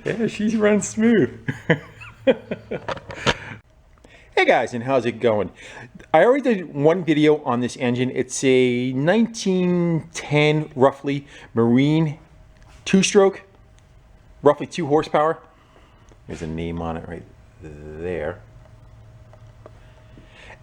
Yeah, she's run smooth. Hey guys, and how's it going? I already did one video on this engine. It's a 1910 roughly Marine two-stroke, roughly 2 horsepower. There's a name on it right there.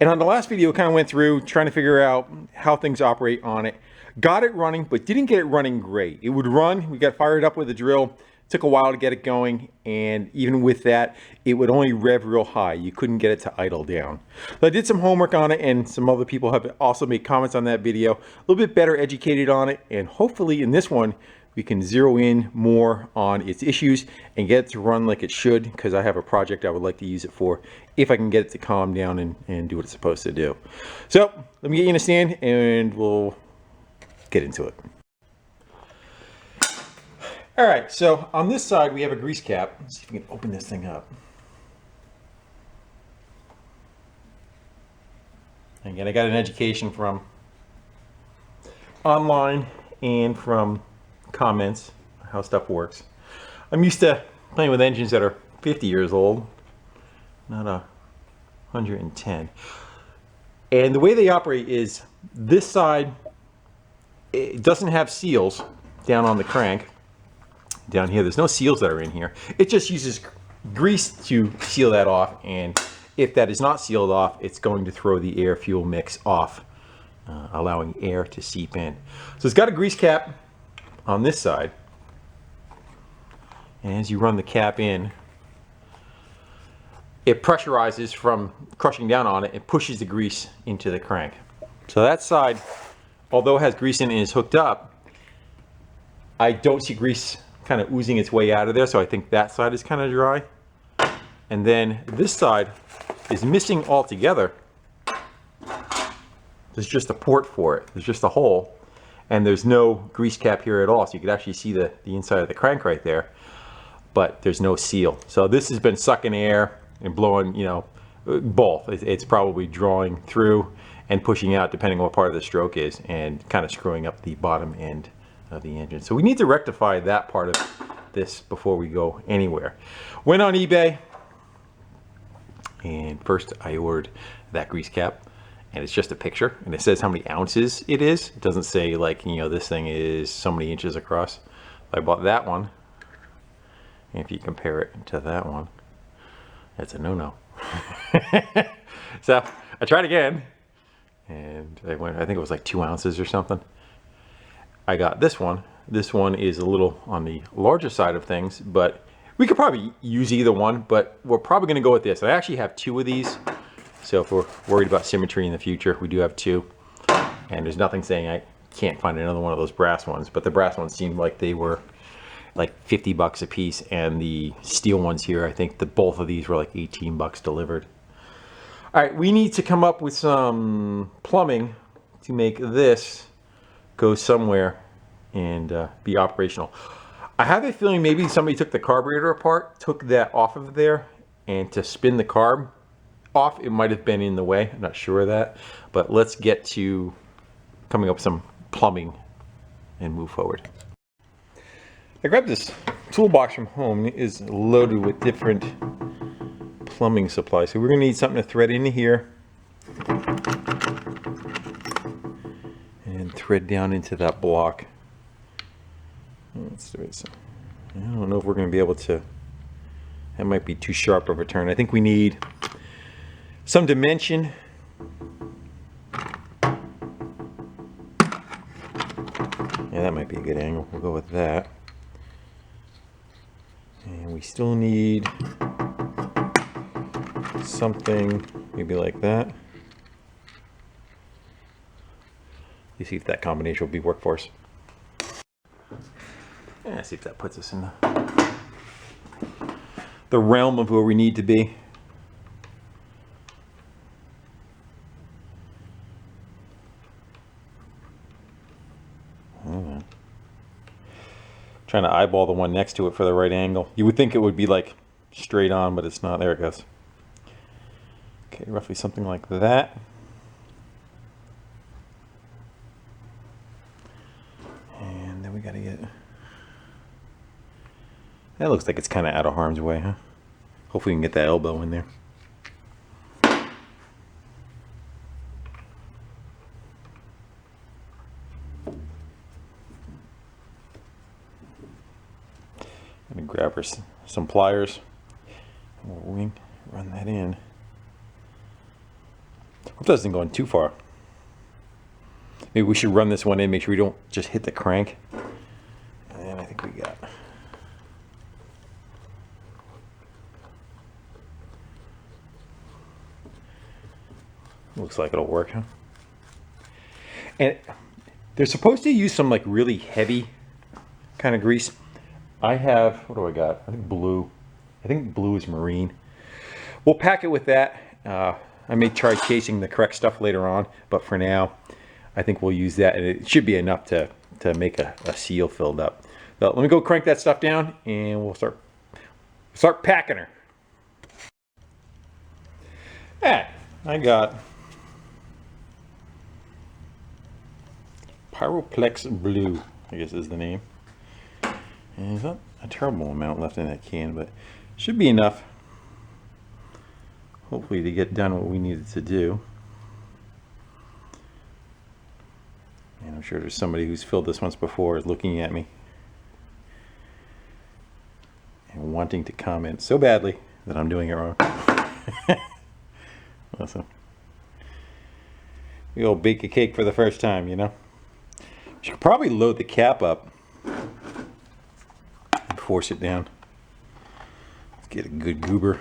And on the last video, kind of went through trying to figure out how things operate on it. Got it running, but didn't get it running great. It would run, we got fired up with a drill, took a while to get it going, and even with that, it would only rev real high. You couldn't get it to idle down. So I did some homework on it, and some other people have also made comments on that video. A little bit better educated on it, and hopefully in this one, we can zero in more on its issues and get it to run like it should, because I have a project I would like to use it for if I can get it to calm down and do what it's supposed to do. So let me get you in a stand and we'll get into it. All right, so on this side we have a grease cap. Let's see if we can open this thing up. Again, I got an education from online and from comments how stuff works. I'm used to playing with engines that are 50 years old, not 110. And the way they operate is this side, it doesn't have seals down on the crank. Down here, there's no seals that are in here. It just uses grease to seal that off, and if that is not sealed off, it's going to throw the air fuel mix off, allowing air to seep in. So it's got a grease cap on this side, and as you run the cap in, it pressurizes from crushing down on it and pushes the grease into the crank. So that side, although it has grease in it and is hooked up, I don't see grease kind of oozing its way out of there, so I think that side is kind of dry. And then this side is missing altogether. There's just a port for it. There's just a hole, and there's no grease cap here at all, so you could actually see the inside of the crank right there, but there's no seal. So this has been sucking air and blowing, you know, both. It's probably drawing through and pushing out depending on what part of the stroke is, and kind of screwing up the bottom end of the engine. So we need to rectify that part of this before we go anywhere. Went on eBay, and first I ordered that grease cap, and it's just a picture, and it says how many ounces it is. It doesn't say, like, you know, this thing is so many inches across. I bought that one, and if you compare it to that one, it's a no-no. So I tried again, and I think it was like 2 ounces or something. I got this one. This one is a little on the larger side of things, but we could probably use either one, but we're probably going to go with this. I actually have 2 of these, so if we're worried about symmetry in the future, we do have 2. And there's nothing saying I can't find another one of those brass ones, but the brass ones seemed like they were like 50 bucks a piece, and the steel ones here, I think both of these were like 18 bucks delivered. All right, we need to come up with some plumbing to make this go somewhere and be operational. I have a feeling maybe somebody took the carburetor apart, took that off of there, and to spin the carb off, it might have been in the way. I'm not sure of that, but let's get to coming up with some plumbing and move forward. I grabbed this toolbox from home. It is loaded with different plumbing supplies. So we're gonna need something to thread into here and thread down into that block. Let's do it. So I don't know if we're going to be able to. That might be too sharp of a turn. I think we need some dimension. Yeah, that might be a good angle. We'll go with that. And we still need something maybe like that. You see if that combination will be workforce. Yeah, see if that puts us in the realm of where we need to be. Trying to eyeball the one next to it for the right angle. You would think it would be like straight on, but it's not. There it goes. Okay, roughly something like that. That looks like it's kind of out of harm's way, huh? Hopefully we can get that elbow in there. I'm gonna grab her some pliers. We run that in. Hope that doesn't go in too far. Maybe we should run this one in, make sure we don't just hit the crank. And I think we got. Looks like it'll work, huh? And they're supposed to use some like really heavy kind of grease. I have, what do I got? I think blue. I think blue is marine. We'll pack it with that. I may try chasing the correct stuff later on, but for now, I think we'll use that, and it should be enough to make a seal filled up. So let me go crank that stuff down, and we'll start packing her. I got Pyroplex Blue, I guess is the name. And there's not a terrible amount left in that can, but should be enough, hopefully, to get done what we needed to do. And I'm sure there's somebody who's filled this once before is looking at me and wanting to comment so badly that I'm doing it wrong. Listen, we all bake a cake for the first time, you know. Should probably load the cap up and force it down. Let's get a good goober.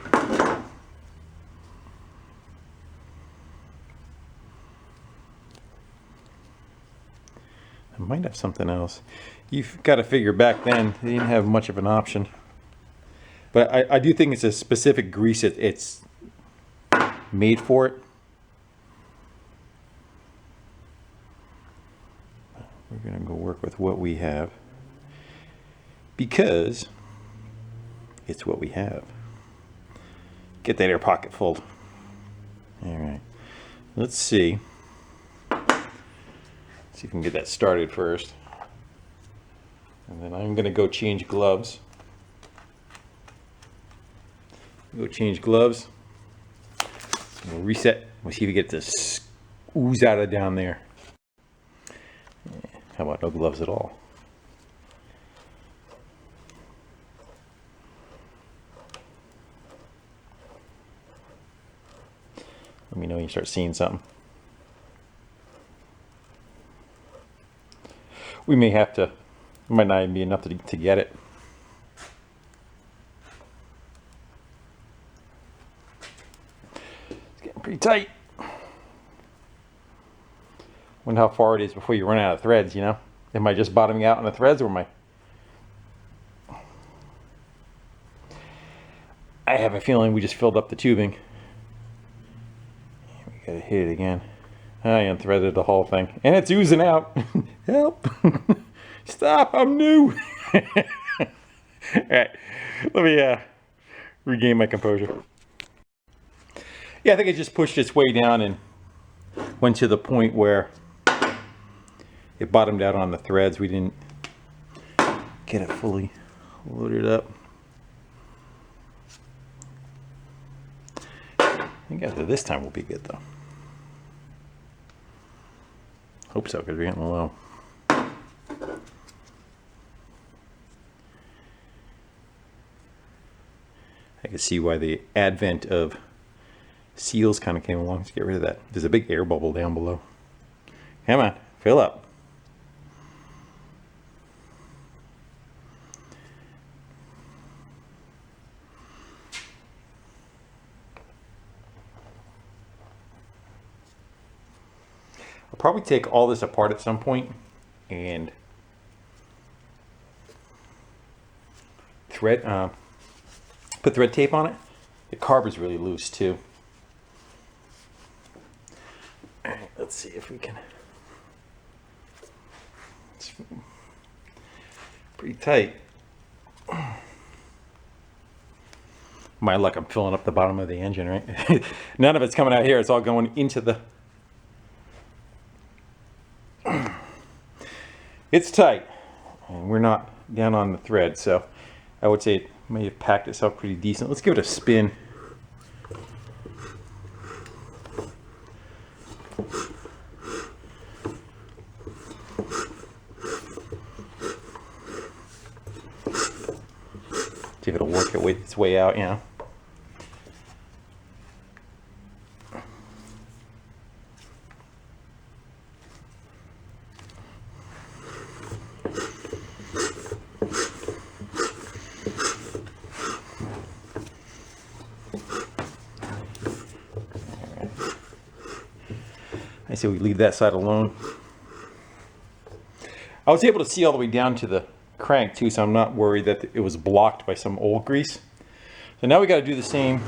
I might have something else. You've got to figure back then they didn't have much of an option. But I do think it's a specific grease it's made for it. We're going to go work with what we have, because it's what we have. Get that air pocket full. All right. Let's see. See if we can get that started first. And then I'm going to go change gloves. Go change gloves. We'll reset. We'll see if we get this ooze out of down there. How about no gloves at all? Let me know when you start seeing something. We may have to, it might not even be enough to get it. It's getting pretty tight. Wonder how far it is before you run out of threads, you know? Am I just bottoming out on the threads, or am I have a feeling we just filled up the tubing. We gotta hit it again. I unthreaded the whole thing, and it's oozing out. Help! Stop! I'm new. All right, let me regain my composure. Yeah, I think it just pushed its way down and went to the point where it bottomed out on the threads. We didn't get it fully loaded up. I think after this time we'll be good though. Hope so, because we're getting low. I can see why the advent of seals kind of came along. Let's get rid of that. There's a big air bubble down below. Come on, fill up. I'll probably take all this apart at some point and put thread tape on it. The carb is really loose too. All right, let's see if we can. It's pretty tight. My luck, I'm filling up the bottom of the engine, right? None of it's coming out here. It's all going into the... It's tight, and we're not down on the thread, so I would say it may have packed itself pretty decent. Let's give it a spin. See if it'll work its way out, you know. I say we leave that side alone. I was able to see all the way down to the crank too, so I'm not worried that it was blocked by some old grease. So now we got to do the same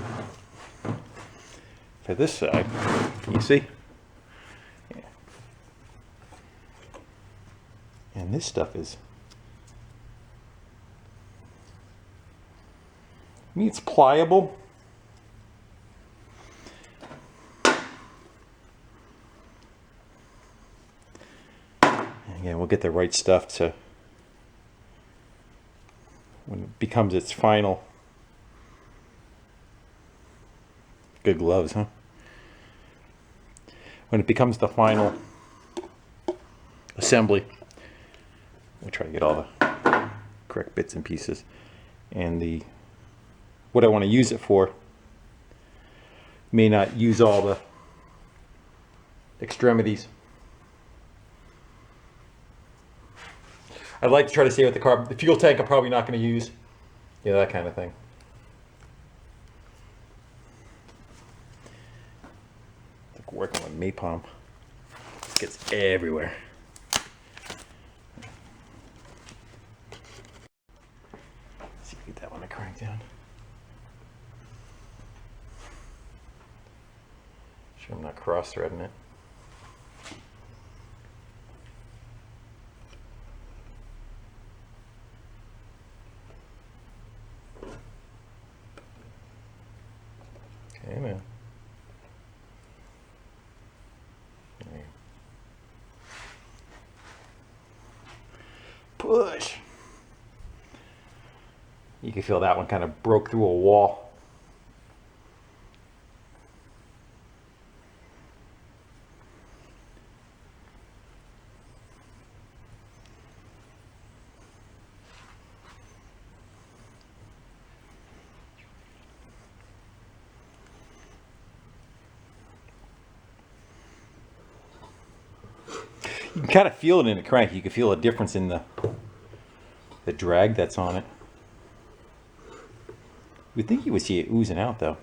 for this side. Can you see? Yeah. And this stuff is, I mean, it's pliable. Again, we'll get the right stuff to, when it becomes its final. Good gloves, huh? When it becomes the final assembly, we'll try to get all the correct bits and pieces. And what I want to use it for may not use all the extremities. I'd like to try to stay with the fuel tank I'm probably not going to use. Yeah, that kind of thing. It's like working with napalm. It gets everywhere. Let's see if we get that one to crank down. Sure I'm not cross-threading it. Okay, man. Push. You can feel that one kind of broke through a wall. You can kind of feel it in the crank. You can feel a difference in the drag that's on it. You'd think you would see it oozing out though.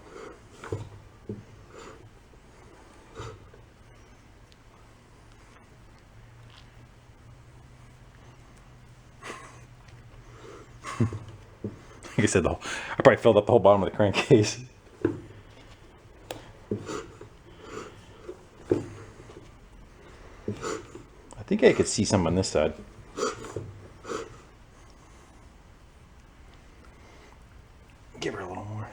Like I said, I probably filled up the whole bottom of the crankcase. I think I could see some on this side. Give her a little more.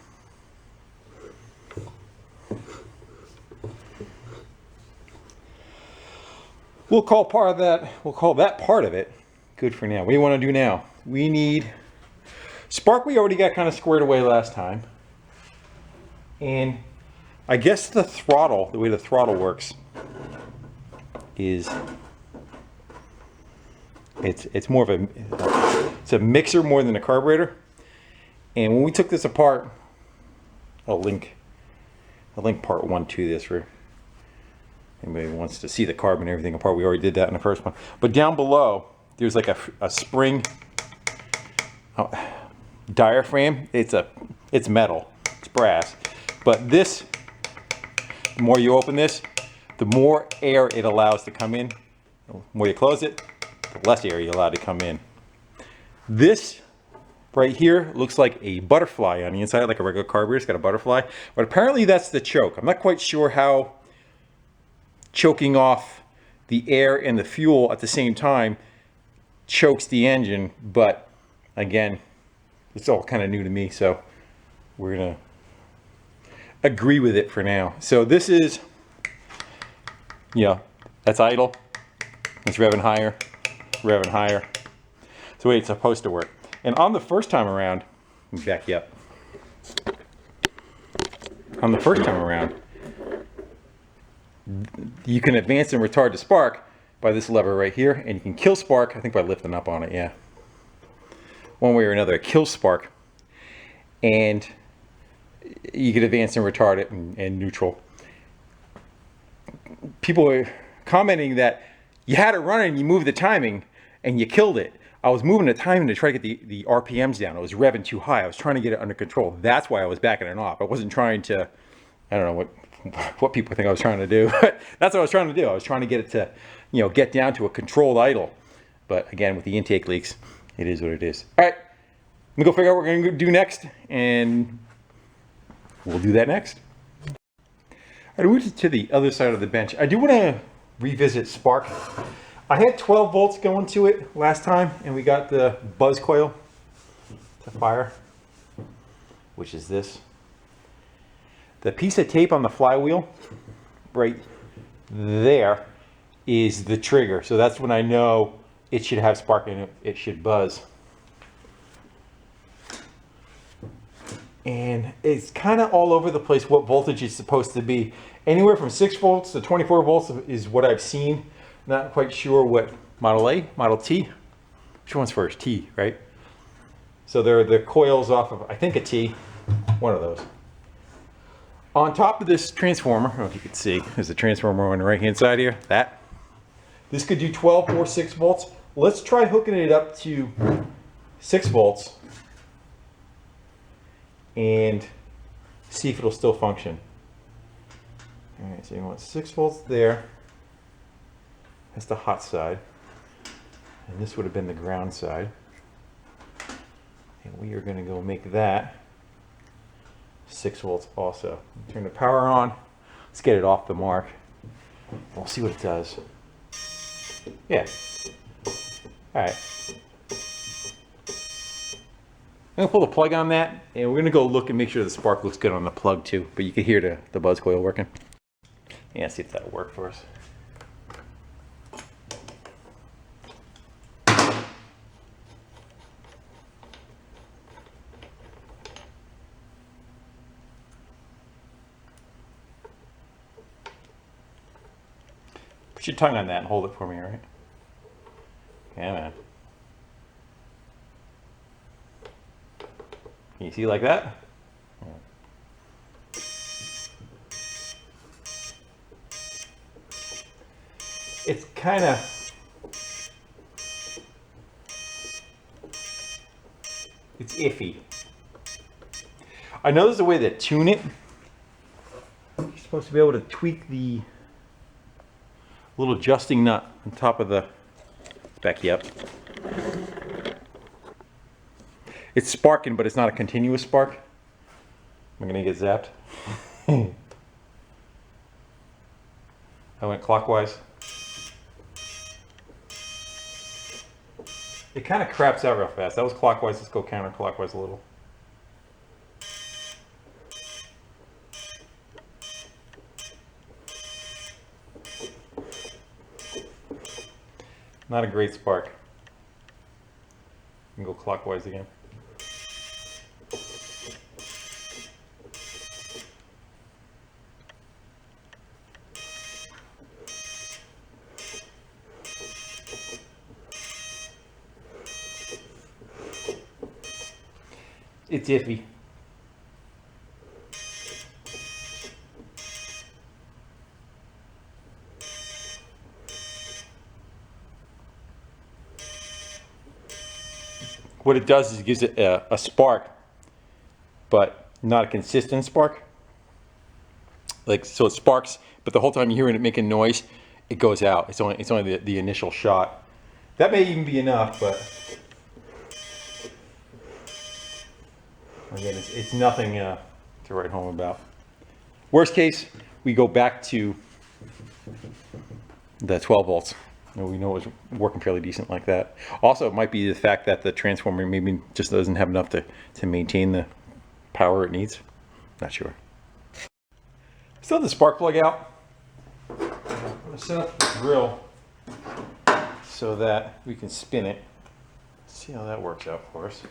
We'll call that part of it good for now. What do you want to do now? We need spark. We already got kind of squared away last time. And I guess the way the throttle works is it's more of it's a mixer more than a carburetor. And when we took this apart, I'll link part 1 to this for anybody who wants to see the carb and everything apart. We already did that in the first one. But down below, there's like a spring diaphragm. It's metal, it's brass. But this, the more you open this, the more air it allows to come in. The more you close it, the less air you allow to come in. This right here looks like a butterfly on the inside, like a regular carburetor. It's got a butterfly, but apparently that's the choke. I'm not quite sure how choking off the air and the fuel at the same time chokes the engine, but again, it's all kind of new to me, so we're gonna agree with it for now. So this is, that's idle. It's revving higher, revving higher. It's the way it's supposed to work. And on the first time around, let me back you up. On the first time around, you can advance and retard the spark by this lever right here, and you can kill spark, I think by lifting up on it, yeah. One way or another, it kills spark. And you can advance and retard it and neutral. People are commenting that you had it running and you moved the timing and you killed it. I was moving the timing to try to get the RPMs down. It was revving too high. I was trying to get it under control. That's why I was backing it off. I wasn't trying to, I don't know what people think I was trying to do, but that's what I was trying to do. I was trying to get it to, you know, get down to a controlled idle. But again, with the intake leaks, it is what it is. All right, let me go figure out what we're going to do next, and we'll do that next. All right, we went to the other side of the bench. I do want to revisit spark. I had 12 volts going to it last time, and we got the buzz coil to fire, which is this. The piece of tape on the flywheel right there is the trigger. So that's when I know it should have spark in it. It should buzz. And it's kind of all over the place what voltage is supposed to be. Anywhere from 6 volts to 24 volts is what I've seen. Not quite sure what Model A, Model T. Which one's first? T, right? So they're the coils off of, I think, a T. One of those. On top of this transformer, I don't know if you can see, there's a transformer on the right-hand side here. This could do 12 or 6 volts. Let's try hooking it up to 6 volts. And see if it'll still function. All right, so you want 6 volts there. That's the hot side. And this would have been the ground side. And we are going to go make that 6 volts also. Turn the power on. Let's get it off the mark. We'll see what it does. Yeah. All right. I'm going to pull the plug on that, and we're going to go look and make sure the spark looks good on the plug too. But you can hear the buzz coil working. Yeah, see if that'll work for us. Put your tongue on that and hold it for me, all right? Yeah, man. Can you see like that? It's kind of, it's iffy. I know there's a way to tune it. You're supposed to be able to tweak the little adjusting nut on top of the, back you up. It's sparking, but it's not a continuous spark. I'm gonna get zapped. I went clockwise. It kind of craps out real fast. That was clockwise. Let's go counterclockwise a little. Not a great spark. You can go clockwise again. It's iffy. What it does is it gives it a spark, but not a consistent spark. Like, so it sparks, but the whole time you're hearing it making noise, it goes out. It's only the initial shot. That may even be enough, but again, it's nothing to write home about. Worst case, we go back to the 12 volts. We know it was working fairly decent like that. Also, it might be the fact that the transformer maybe just doesn't have enough to maintain the power it needs. Not sure. Still have the spark plug out. I'm going to set up the drill so that we can spin it. See how that works out for us.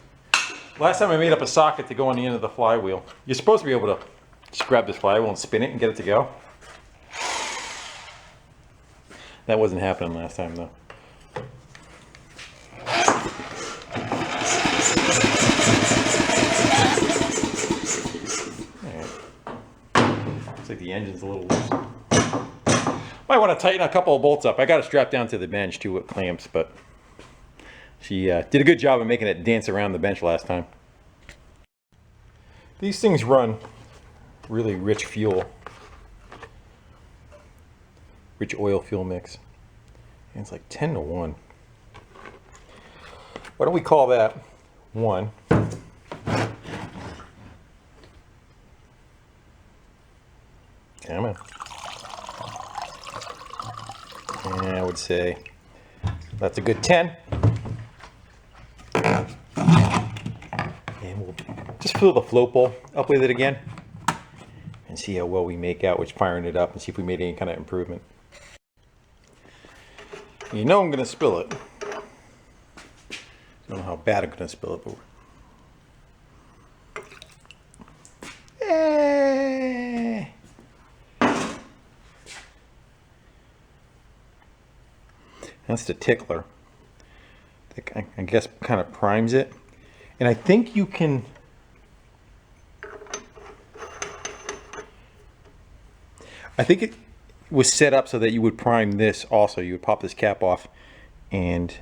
Last time I made up a socket to go on the end of the flywheel. You're supposed to be able to just grab this flywheel and spin it and get it to go. That wasn't happening last time though. Looks like the engine's a little loose. Might want to tighten a couple of bolts up. I got it strapped down to the bench too with clamps, but she did a good job of making it dance around the bench last time. These things run really rich fuel. Rich oil fuel mix. And it's like 10 to 1. Why don't we call that 1? Come on. And I would say that's a good 10. And we'll just fill the float bowl up with it again and see how well we make out with firing it up and see if we made any kind of improvement. You know I'm going to spill it. Don't know how bad I'm going to spill it, but that's the tickler. I guess kind of primes it. And I think you can... I think it was set up so that you would prime this also. You would pop this cap off and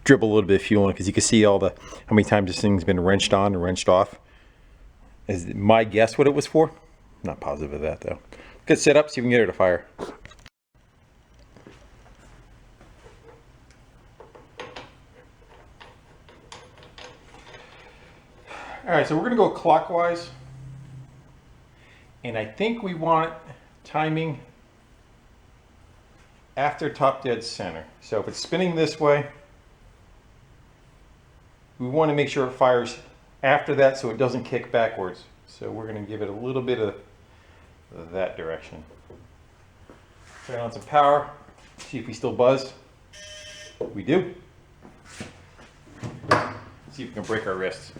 dribble a little bit of fuel in it, because you can see all the how many times this thing's been wrenched on and wrenched off. Is my guess what it was for. I'm not positive of that though. Get set up, see if we can get her to fire. Alright, so we're going to go clockwise. And I think we want timing after top dead center. So if it's spinning this way, we want to make sure it fires after that so it doesn't kick backwards. So we're going to give it a little bit of that direction. Turn on some power, see if we still buzz. We do. See if we can break our wrists.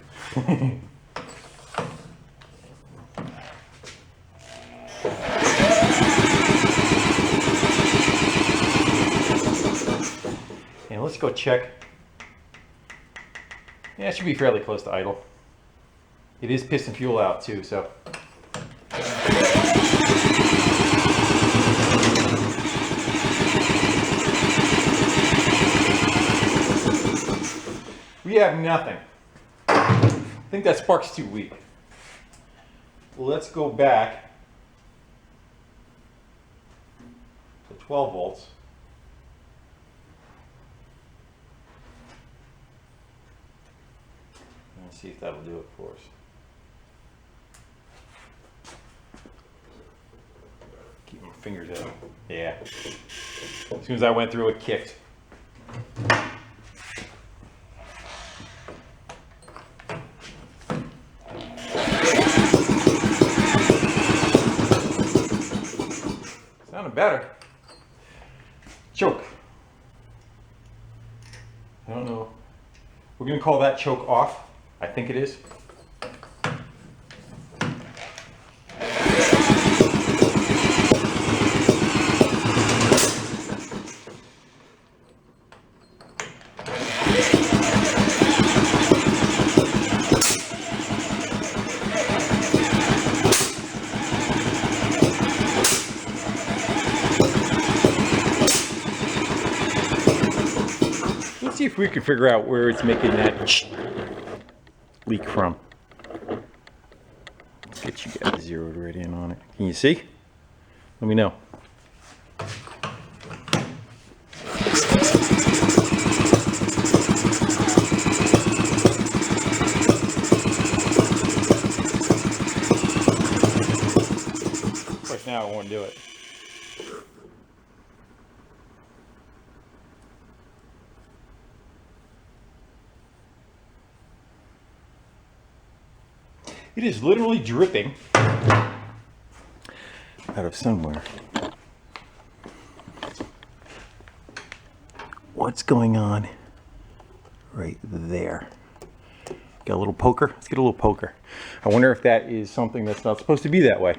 And let's go check. Yeah, it should be fairly close to idle. It is piston fuel out too, so. We have nothing. I think that spark's too weak. Let's go back to 12 volts. And see if that'll do it for us. Keep my fingers out. Yeah. As soon as I went through, it kicked. Sounded better. Choke. I don't know. We're going to call that choke off. I think it is. Let's see if we can figure out where it's making that leak from. Let's get you guys zeroed right in on it. Can you see? Let me know. Of course, now I won't do it. It is literally dripping out of somewhere. What's going on right there. Got a little poker. Let's get a little poker. I wonder if that is something that's not supposed to be that way.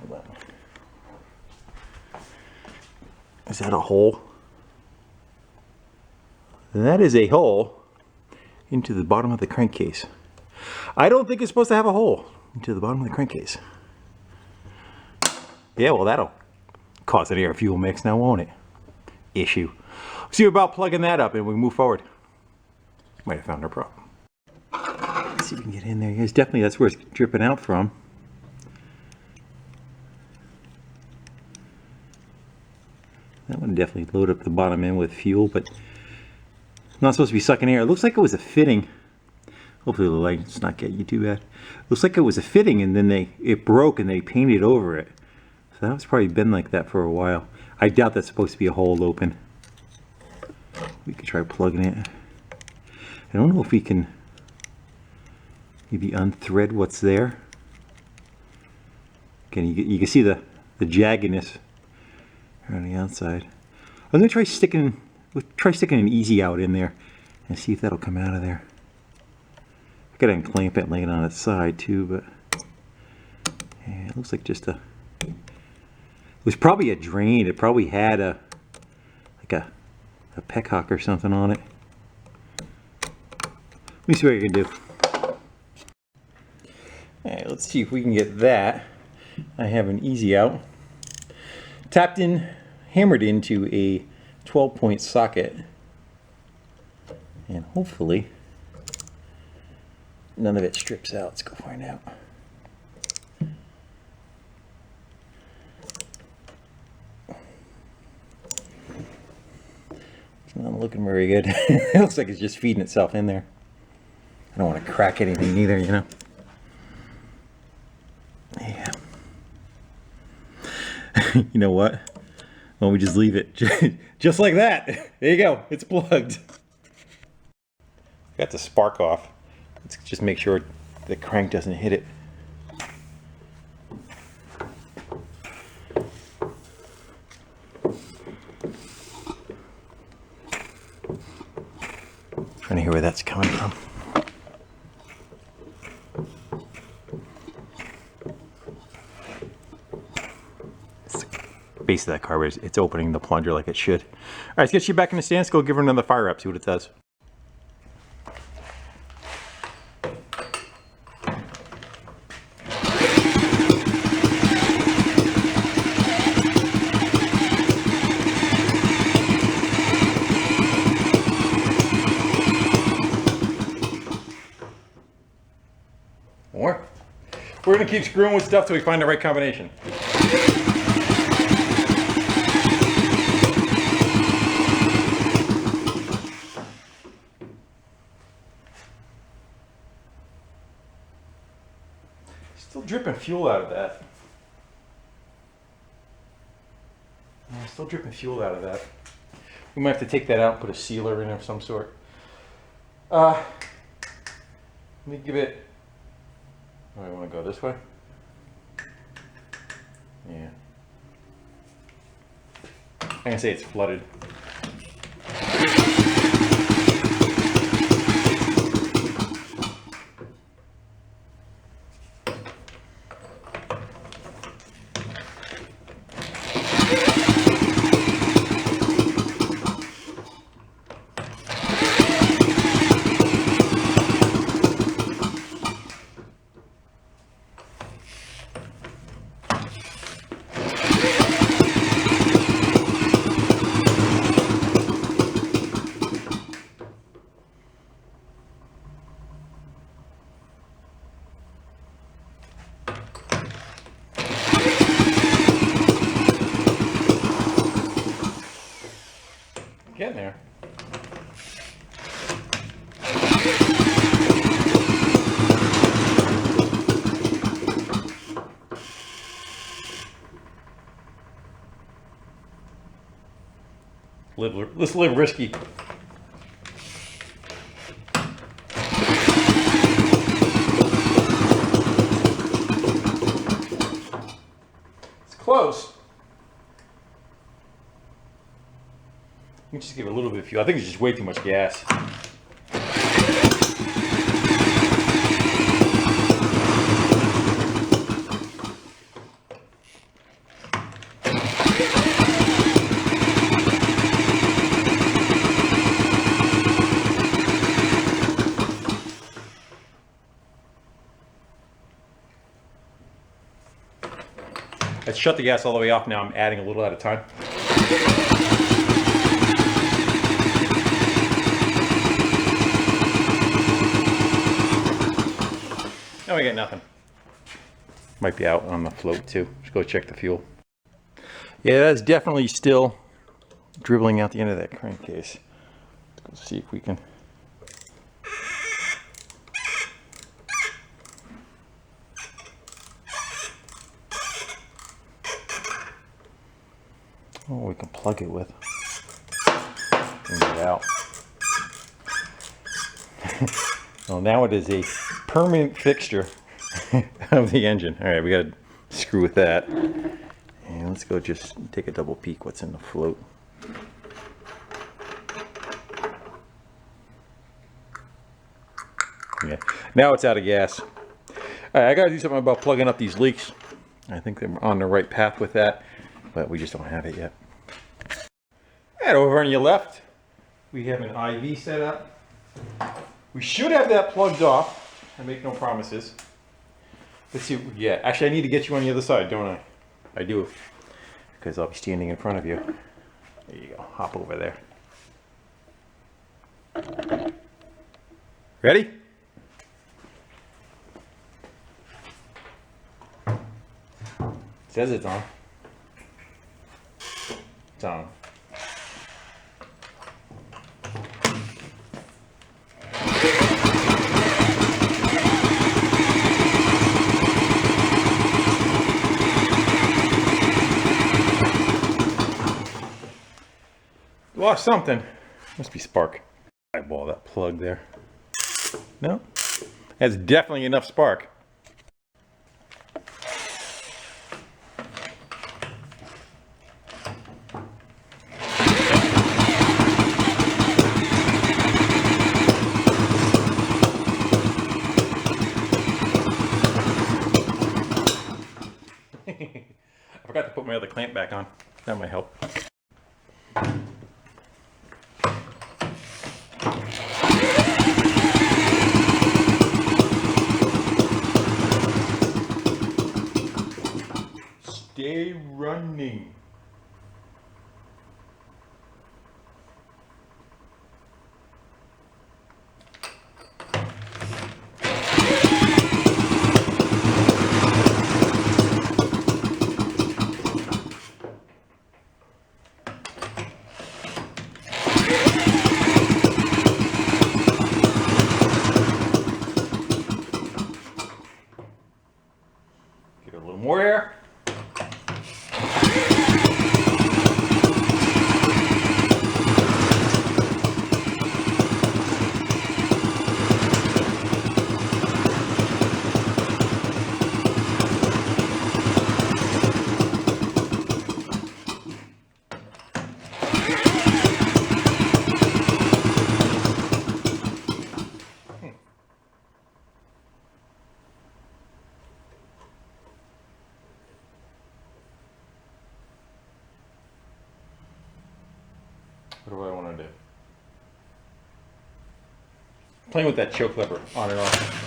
Hold on. Is that a hole? That is a hole into the bottom of the crankcase. I don't think it's supposed to have a hole into the bottom of the crankcase. Yeah, well, that'll cause an air fuel mix now, won't it? Issue. See about plugging that up and we move forward. Might have found our problem. Let's see if we can get in there. Yes, definitely that's where it's dripping out from. That one definitely load up the bottom end with fuel, but it's not supposed to be sucking air. It looks like it was a fitting. Hopefully the light's not getting you too bad. It looks like it was a fitting and then it broke and they painted over it. So that's probably been like that for a while. I doubt that's supposed to be a hole open. We could try plugging it. I don't know if we can maybe unthread what's there. Again, you can see the jaggedness on the outside. I'm gonna try sticking an easy out in there and see if that'll come out of there. I gotta unclamp it, lay it on its side too, but yeah, it looks like just a. It was probably a drain. It probably had a peacock or something on it. Let me see what I can do. Alright, let's see if we can get that. I have an easy out. Tapped in, hammered into a 12-point socket. And hopefully none of it strips out. Let's go find out. It's not looking very good. It looks like it's just feeding itself in there. I don't want to crack anything either, you know. Yeah. You know what? Why don't we just leave it? Just like that. There you go. It's plugged. Got the spark off. Let's just make sure the crank doesn't hit it. Trying to hear where that's coming from. Base of that carburetor, it's opening the plunger like it should. All right, let's get you back in the stance. Go give her another fire up, see what it does. More. We're gonna keep screwing with stuff till we find the right combination. Still dripping fuel out of that. Yeah, still dripping fuel out of that. We might have to take that out and put a sealer in of some sort. Let me give it. Oh, I want to go this way? Yeah. I'm gonna say it's flooded. Getting there. Let's live risky. It's close. me just give it a little bit of fuel. I think it's just way too much gas. Let's shut the gas all the way off now. I'm adding a little at a time. Now we get nothing. Might be out on the float too. Just go check the fuel. Yeah, that's definitely still dribbling out the end of that crankcase. Let's go see if we can. Oh, we can plug it with. Bring it out. Well, now it is a permanent fixture of the engine. All right, we got to screw with that. And let's go just take a double peek what's in the float. Yeah, now it's out of gas. All right, I got to do something about plugging up these leaks. I think they're on the right path with that, but we just don't have it yet. And over on your left, we have an IV set up. We should have that plugged off. I make no promises. Let's see. Yeah, actually I need to get you on the other side, don't I? I do, because I'll be standing in front of you. There you go. Hop over there. Ready? Says it's on. It's on. Lost something. Must be spark. Eyeball that plug there. No? That's definitely enough spark. I forgot to put my other clamp back on. That might help. Stay running. Give it a little more air. What do I want to do? Playing with that choke lever on and off.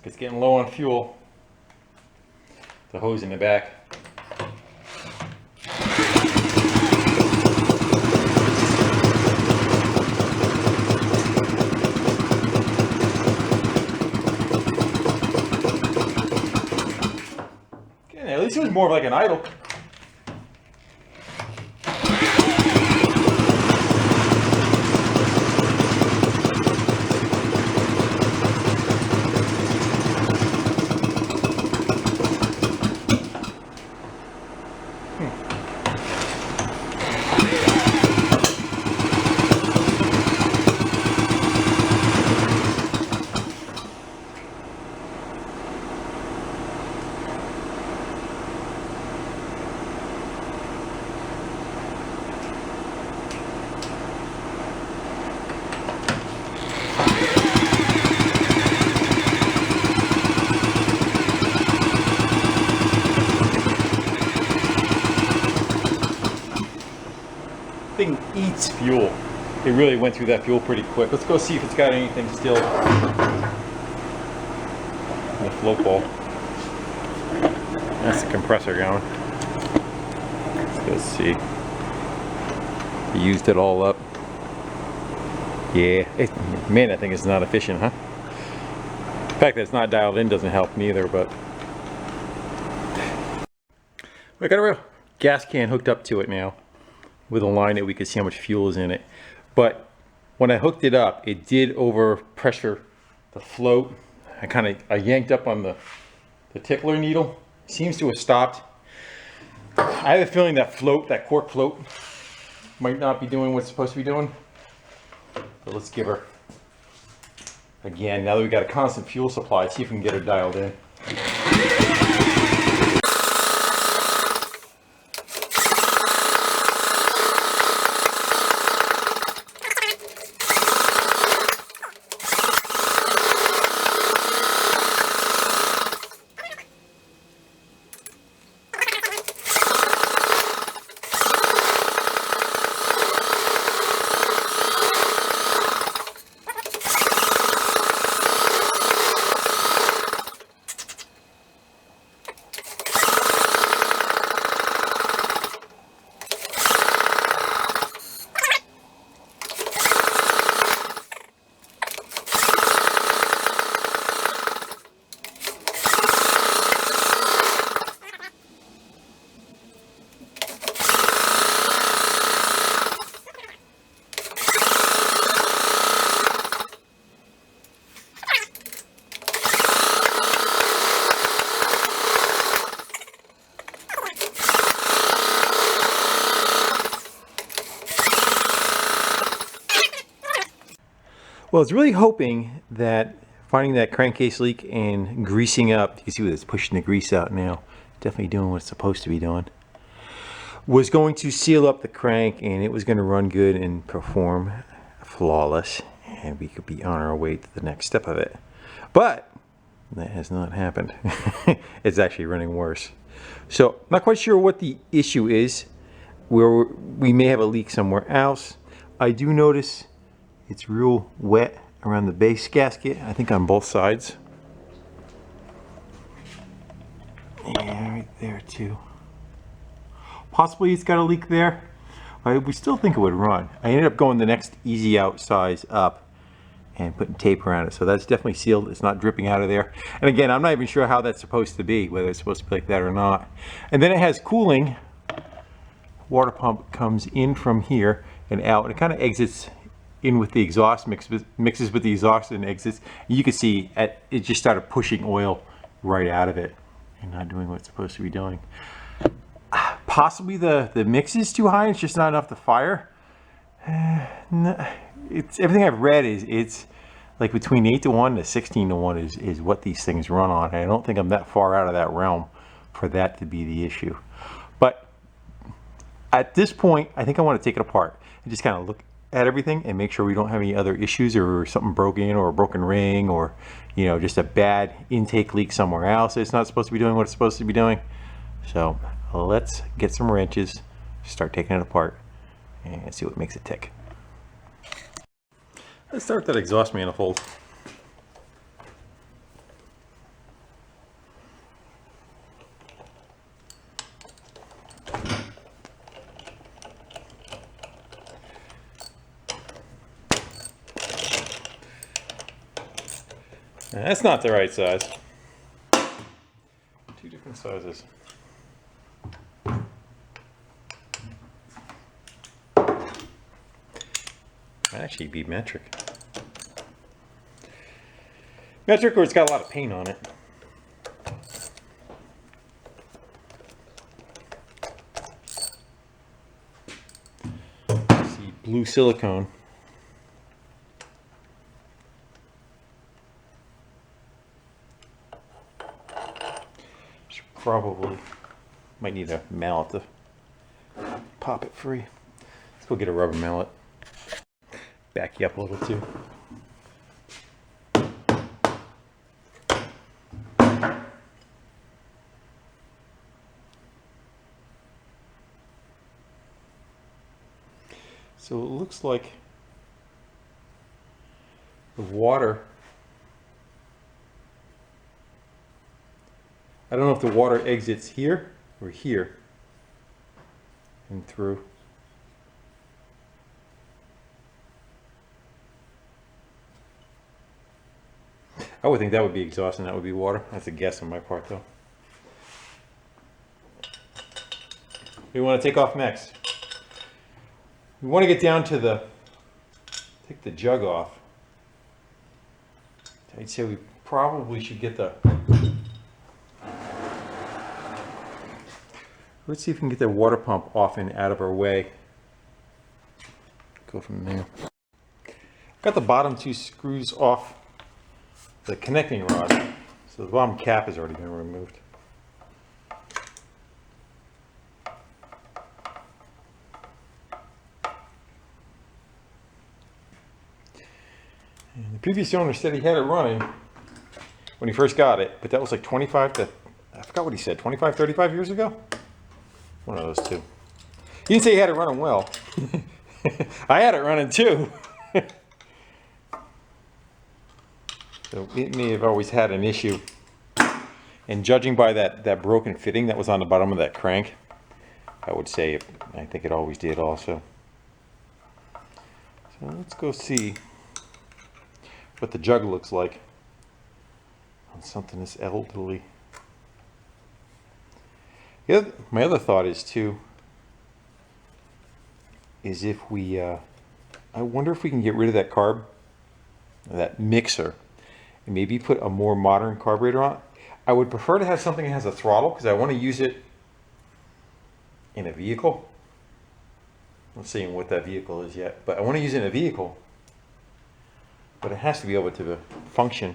It's getting low on fuel. The hose in the back. Okay, at least it was more of like an idle. eats fuel. It really went through that fuel pretty quick. Let's go see if it's got anything still in the float ball. That's the compressor going. Let's go see. Used it all up. Yeah, man, that thing is not efficient, huh? The fact that it's not dialed in doesn't help neither, but I got a real gas can hooked up to it now with a line that we could see how much fuel is in it. But when I hooked it up, it did overpressure the float. I yanked up on the tickler needle. Seems to have stopped. I have a feeling that cork float, might not be doing what it's supposed to be doing. But let's give her, again, now that we've got a constant fuel supply, see if we can get her dialed in. Well, I was really hoping that finding that crankcase leak and greasing up, you can see what it's pushing the grease out now, definitely doing what it's supposed to be doing, was going to seal up the crank and it was going to run good and perform flawless, and we could be on our way to the next step of it. But that has not happened. It's actually running worse. So not quite sure what the issue is, where we may have a leak somewhere else. I do notice it's real wet around the base gasket, I think on both sides. Yeah, right there too. Possibly it's got a leak there. We still think it would run. I ended up going the next easy out size up and putting tape around it. So that's definitely sealed. It's not dripping out of there. And again, I'm not even sure how that's supposed to be, whether it's supposed to be like that or not. And then it has cooling. Water pump comes in from here and out, and it kind of exits in with the exhaust, mixes with the exhaust and exits. And you can see it just started pushing oil right out of it and not doing what it's supposed to be doing. Possibly the mix is too high, it's just not enough to fire. It's everything I've read is it's like between 8 to 1 to 16 to 1 is what these things run on. And I don't think I'm that far out of that realm for that to be the issue. But at this point, I think I want to take it apart and just kind of look at everything and make sure we don't have any other issues or something broken or a broken ring or, you know, just a bad intake leak somewhere else. It's not supposed to be doing what it's supposed to be doing. So let's get some wrenches, start taking it apart and see what makes it tick. Let's start that exhaust manifold. That's not the right size. Two different sizes. Might actually be metric. Metric, or it's got a lot of paint on it. See, blue silicone. Probably might need a mallet to pop it free. Let's go get a rubber mallet. Back you up a little too. So it looks like the water, I don't know if the water exits here or here and through. I would think that would be exhaust and that would be water. That's a guess on my part though. We want to take off next. We want to get down to take the jug off. I'd say we probably should get let's see if we can get the water pump off and out of our way. Go from there. Got the bottom two screws off the connecting rod. So the bottom cap has already been removed. And the previous owner said he had it running when he first got it, but that was like 25 to, I forgot what he said, 25, 35 years ago? One of those two. He didn't say he had it running well. I had it running too. So it may have always had an issue. And judging by that broken fitting that was on the bottom of that crank, I would say I think it always did also. So let's go see what the jug looks like on something this elderly. My other thought is too, is if we, I wonder if we can get rid of that carb, that mixer, and maybe put a more modern carburetor on. I would prefer to have something that has a throttle because I want to use it in a vehicle. I'm not saying what that vehicle is yet, but I want to use it in a vehicle. But it has to be able to function.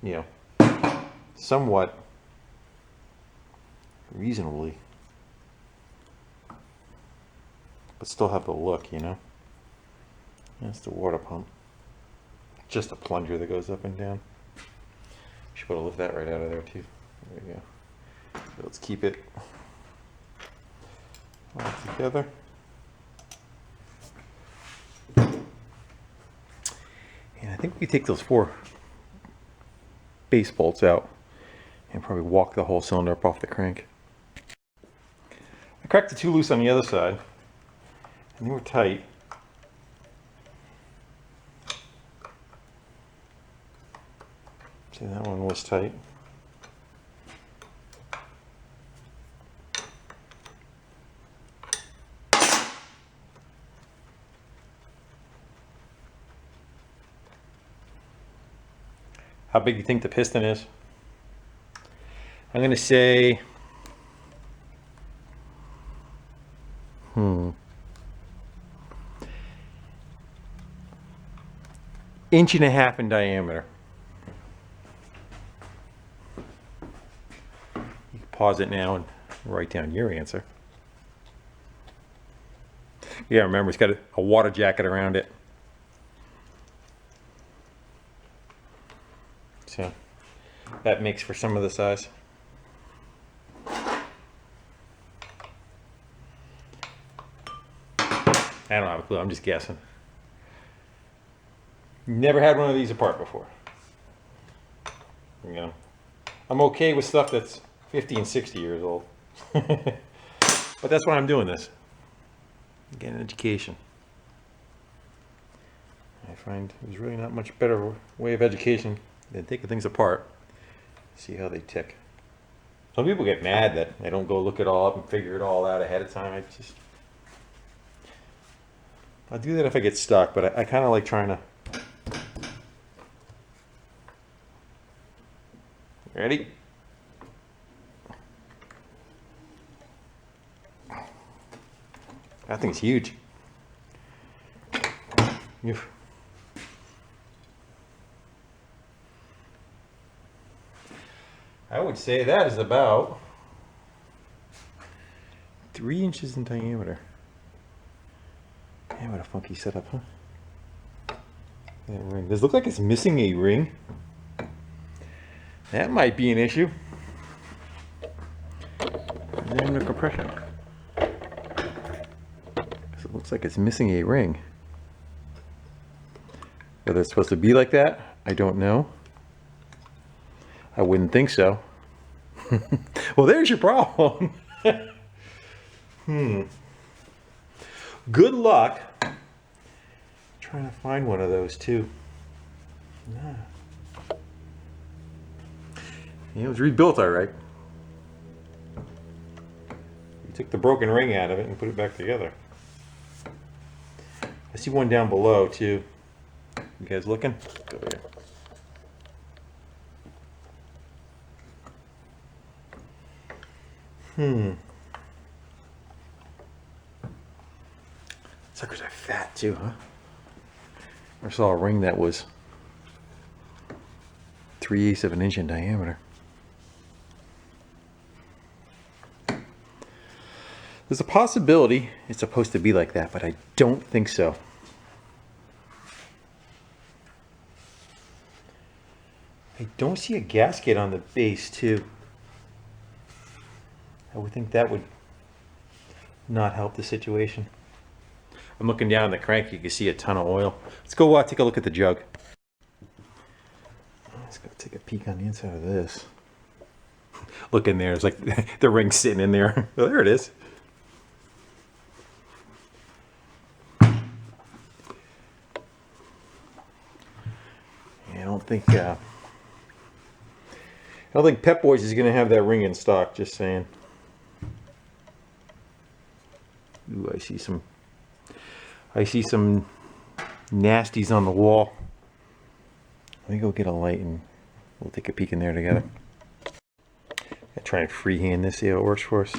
You know, somewhat reasonably, but still have the look, you know. That's the water pump. Just a plunger that goes up and down. Should be able to lift that right out of there too. There we go. So let's keep it all together. And I think we take those 4 base bolts out and probably walk the whole cylinder up off the crank. I cracked the 2 loose on the other side and they were tight. See, that one was tight. How big do you think the piston is? I'm going to say, inch and a half in diameter. You can pause it now and write down your answer. Yeah, remember it's got a water jacket around it. So that makes for some of the size. I don't have a clue, I'm just guessing. Never had one of these apart before. You know, I'm okay with stuff that's 50 and 60 years old. But that's why I'm doing this. Getting an education. I find there's really not much better way of education than taking things apart, see how they tick. Some people get mad that I don't go look it all up and figure it all out ahead of time. I'll do that if I get stuck, but I kind of like trying to. Ready? That thing's huge. I would say that is about 3 inches in diameter. Man, what a funky setup, huh? That ring. Does it look like it's missing a ring? That might be an issue. There's no compression. So it looks like it's missing a ring. Whether it's supposed to be like that, I don't know. I wouldn't think so. Well, there's your problem. Good luck trying to find one of those too. Nah. Yeah, it was rebuilt all right. We took the broken ring out of it and put it back together. I see one down below too. You guys looking? Go here. Suckers are fat too, huh? I saw a ring that was 3/8 of an inch in diameter. There's a possibility it's supposed to be like that, but I don't think so. I don't see a gasket on the base too. I would think that would not help the situation. I'm looking down the crank, you can see a ton of oil. Let's go take a look at the jug. Let's go take a peek on the inside of this. Look in there, it's like the ring's sitting in there. Oh, there it is. I don't think Pep Boys is gonna have that ring in stock, just saying. Ooh, I see some nasties on the wall. Let me go get a light and we'll take a peek in there together. I try and freehand this, see how it works for us.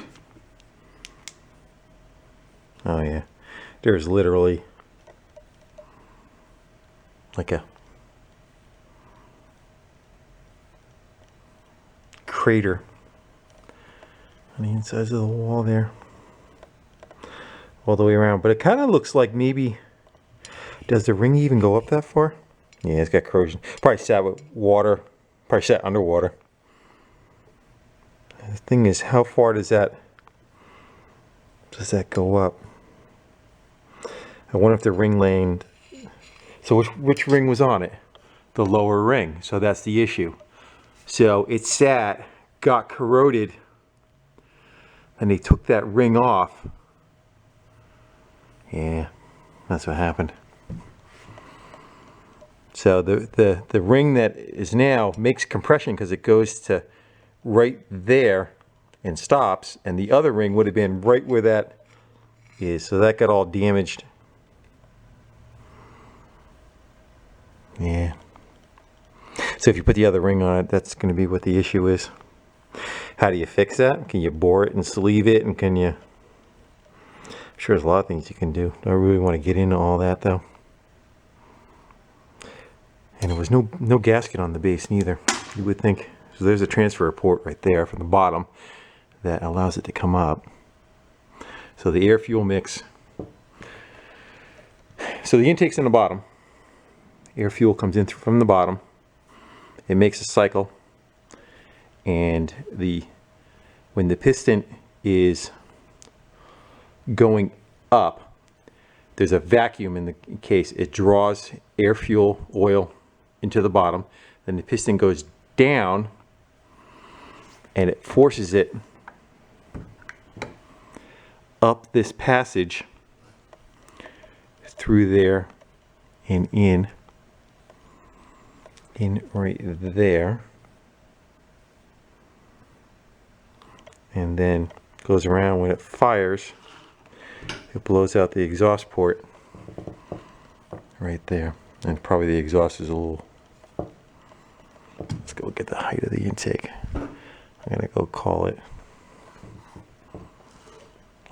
Oh yeah, there's literally like a crater on the insides of the wall there, all the way around. But it kind of looks like maybe, does the ring even go up that far? Yeah, it's got corrosion. Probably sat with water, probably sat underwater. The thing is, how far does that go up? I wonder if the ring landed. So which ring was on it? The lower ring. So that's the issue. So it sat, got corroded, and they took that ring off. Yeah, that's what happened. So the ring that is now makes compression because it goes to right there and stops, and the other ring would have been right where that is. So that got all damaged. Yeah. So if you put the other ring on it, that's going to be what the issue is. How do you fix that? Can you bore it and sleeve it, and can you... I'm sure there's a lot of things you can do. Don't really want to get into all that though. And there was no gasket on the base neither, you would think. So there's a transfer port right there from the bottom that allows it to come up. So the air fuel mix. So the intake's in the bottom. Air fuel comes in from the bottom. It makes a cycle. And when the piston is going up, there's a vacuum in the case. It draws air, fuel, oil into the bottom. Then the piston goes down and it forces it up this passage through there and in right there, and then goes around. When it fires, it blows out the exhaust port right there, and probably the exhaust is a little... Let's go get the height of the intake. I'm gonna go call it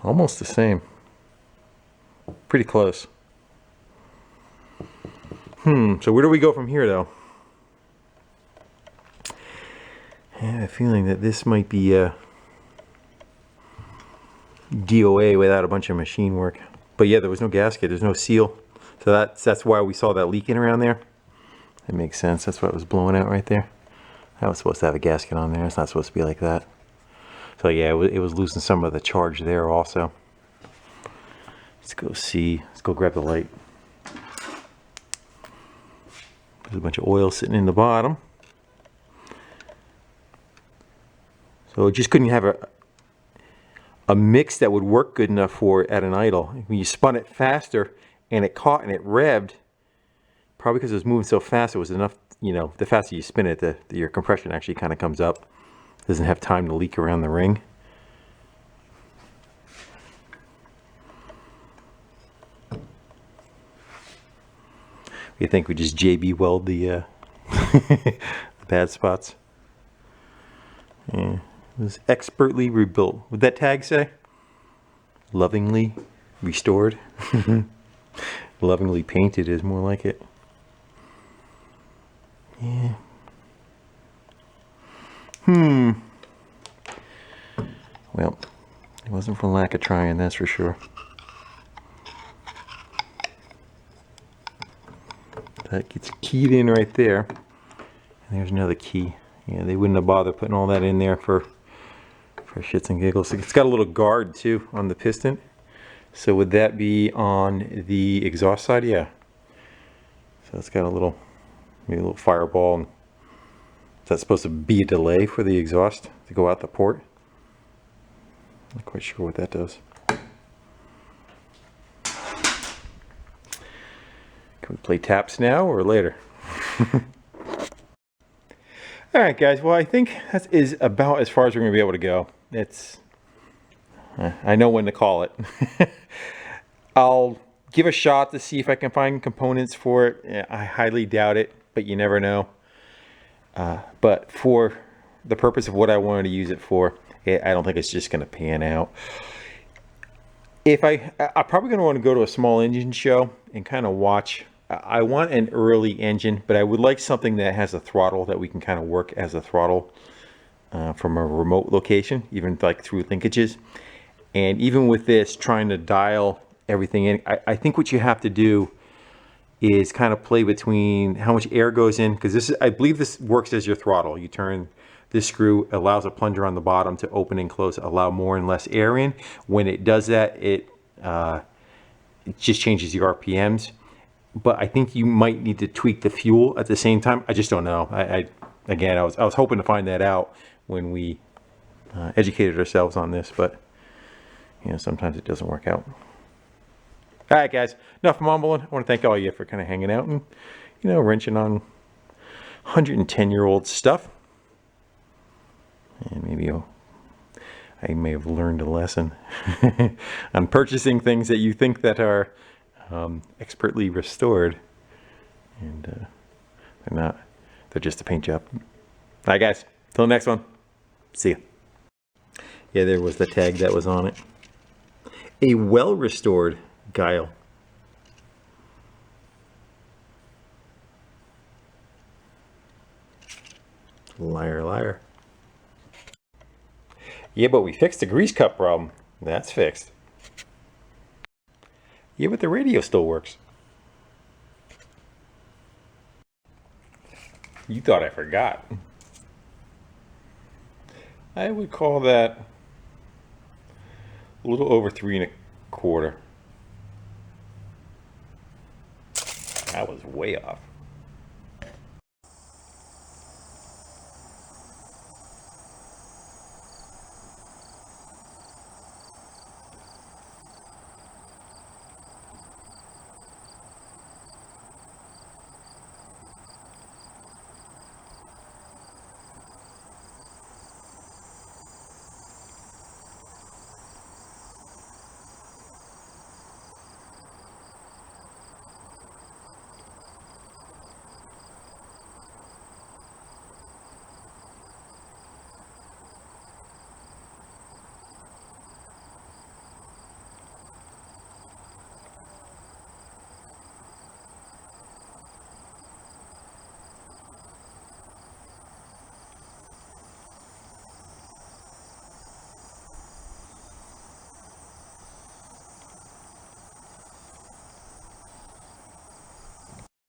almost the same, pretty close. So where do we go from here though? I have a feeling that this might be DOA without a bunch of machine work. But yeah, there was no gasket, there's no seal. So that's why we saw that leaking around there. It makes sense, that's why it was blowing out right there. That was supposed to have a gasket on there, it's not supposed to be like that. So yeah, it was losing some of the charge there also. Let's go see. Let's go grab the light. There's a bunch of oil sitting in the bottom. So it just couldn't have a mix that would work good enough for it at an idle. When you spun it faster and it caught and it revved, probably because it was moving so fast, it was enough, you know, the faster you spin it, your compression actually kind of comes up. Doesn't have time to leak around the ring. You think we just JB weld the, the bad spots? Yeah, it was expertly rebuilt. Would that tag say? Lovingly restored. Lovingly painted is more like it. Yeah. Well, it wasn't for lack of trying, that's for sure. That gets keyed in right there. And there's another key. Yeah, they wouldn't have bothered putting all that in there for shits and giggles. It's got a little guard too on the piston. So would that be on the exhaust side? Yeah. So it's got a little, maybe a little fireball. And is that supposed to be a delay for the exhaust to go out the port? Not quite sure what that does. Can we play taps now or later? All right, guys. Well, I think that is about as far as we're going to be able to go. I know when to call it. I'll give a shot to see if I can find components for it. Yeah, I highly doubt it, but you never know. But for the purpose of what I wanted to use it for, I don't think it's just going to pan out. I'm probably going to want to go to a small engine show and kind of watch. I want an early engine, but I would like something that has a throttle that we can kind of work as a throttle from a remote location, even like through linkages. And even with this, trying to dial everything in, I think what you have to do is kind of play between how much air goes in, because this is, I believe this works as your throttle. You turn this screw, allows a plunger on the bottom to open and close, allow more and less air in. When it does that, it just changes your RPMs. But I think you might need to tweak the fuel at the same time. I just don't know. Again, I was hoping to find that out when we educated ourselves on this, but you know, sometimes it doesn't work out. All right, guys, enough mumbling. I want to thank all of you for kind of hanging out and, you know, wrenching on 110-year-old stuff. And maybe I may have learned a lesson on purchasing things that you think that are expertly restored, and they're not. They're just a paint job. All right, guys, till the next one. See ya. Yeah, there was the tag that was on it. A well-restored Gile. Liar, liar. Yeah, but we fixed the grease cup problem. That's fixed. Yeah, but the radio still works. You thought I forgot. I would call that a little over 3 1/4. That was way off.